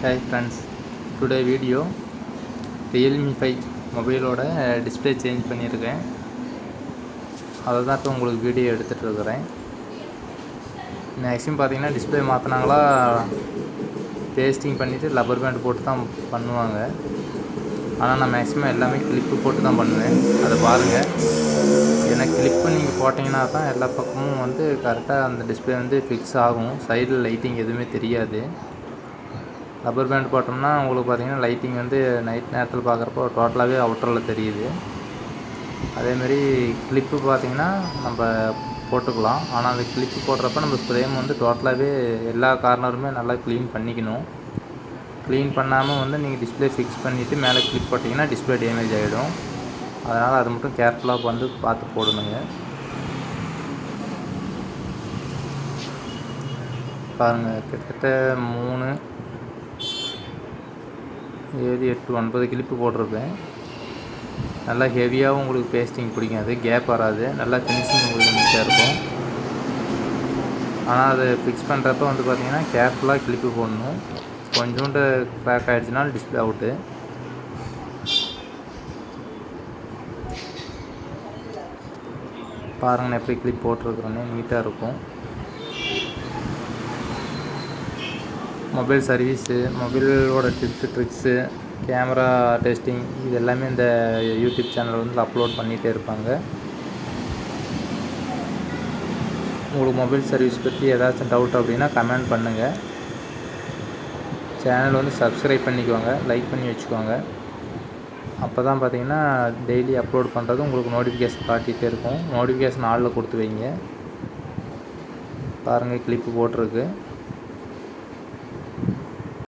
Hi friends, today video Realme 5 மொபைலோட display change பண்ணியிருக்கேன். அதை தான் இப்போ உங்களுக்கு வீடியோ எடுத்துகிட்டு இருக்கிறேன். மேக்ஸிமம் பார்த்தீங்கன்னா டிஸ்பிளே மாற்றினாங்களா பேஸ்டிங் பண்ணிவிட்டு லப்பர் பேண்ட் போட்டு தான் பண்ணுவாங்க. ஆனால் நான் மேக்ஸிமம் எல்லாமே கிளிப்பு போட்டு தான் பண்ணுவேன். அதை பாருங்கள். ஏன்னா கிளிப்பு நீங்கள் போட்டிங்கன்னா தான் எல்லா பக்கமும் வந்து கரெக்டாக அந்த டிஸ்பிளே வந்து ஃபிக்ஸ் ஆகும். சைடில் லைட்டிங் எதுவுமே தெரியாது. ரப்பர் பேண்ட் போட்டோம்னா உங்களுக்கு பார்த்திங்கன்னா லைட்டிங் வந்து நைட் நேரத்தில் பார்க்குறப்போ டோட்டலாகவே அவுட்டரில் தெரியுது. அதேமாரி கிளிப்பு பார்த்திங்கன்னா நம்ம போட்டுக்கலாம். ஆனால் அந்த கிளிப்பு போடுறப்ப நம்ம ஃப்ரேம் வந்து டோட்டலாகவே எல்லா கார்னருமே நல்லா க்ளீன் பண்ணிக்கணும். க்ளீன் பண்ணாமல் வந்து நீங்கள் டிஸ்பிளே ஃபிக்ஸ் பண்ணிவிட்டு மேலே கிளிப் போட்டிங்கன்னா டிஸ்பிளே டேமேஜ் ஆகிடும். அதனால் அது மட்டும் கேர்ஃபுல்லாக வந்து பார்த்து போடணுங்க. பாருங்கள், கிட்டத்தட்ட 3 7 8 9 கிளிப்பு போட்டிருப்பேன். நல்லா ஹெவியாகவும் உங்களுக்கு பேஸ்டிங் பிடிக்காது, கேப் வராது, நல்லா ஃபினிஷிங் உங்களுக்கு நீட்டாக இருக்கும். ஆனால் அதை ஃபிக்ஸ் பண்ணுறப்ப வந்து பார்த்திங்கன்னா கேர்ஃபுல்லாக கிளிப்பு போடணும். கொஞ்சோண்டு க்ராக் ஆகிடுச்சுனாலும் டிஸ்பிளே அவுட்டு. பாருங்கள் நான் எப்படி கிளிப் போட்டிருக்கிறேன்னு, நீட்டாக இருக்கும். மொபைல் சர்வீஸு, மொபைலோட டிப்ஸு ட்ரிக்ஸு, கேமரா டெஸ்டிங் இது எல்லாமே இந்த யூடியூப் சேனல் வந்து அப்லோட் பண்ணிகிட்டே இருப்பாங்க. உங்களுக்கு மொபைல் சர்வீஸ் பற்றி ஏதாச்சும் டவுட் அப்படின்னா கமெண்ட் பண்ணுங்கள். சேனல் வந்து சப்ஸ்கிரைப் பண்ணிக்கோங்க, லைக் பண்ணி வச்சுக்கோங்க. அப்போ தான் பார்த்தீங்கன்னா டெய்லி அப்லோட் பண்ணுறது உங்களுக்கு நோட்டிஃபிகேஷன் காட்டிகிட்டே இருக்கும். நோட்டிஃபிகேஷன் ஆளில் கொடுத்து வைங்க. பாருங்கள் கிளிப்பு போட்டிருக்கு.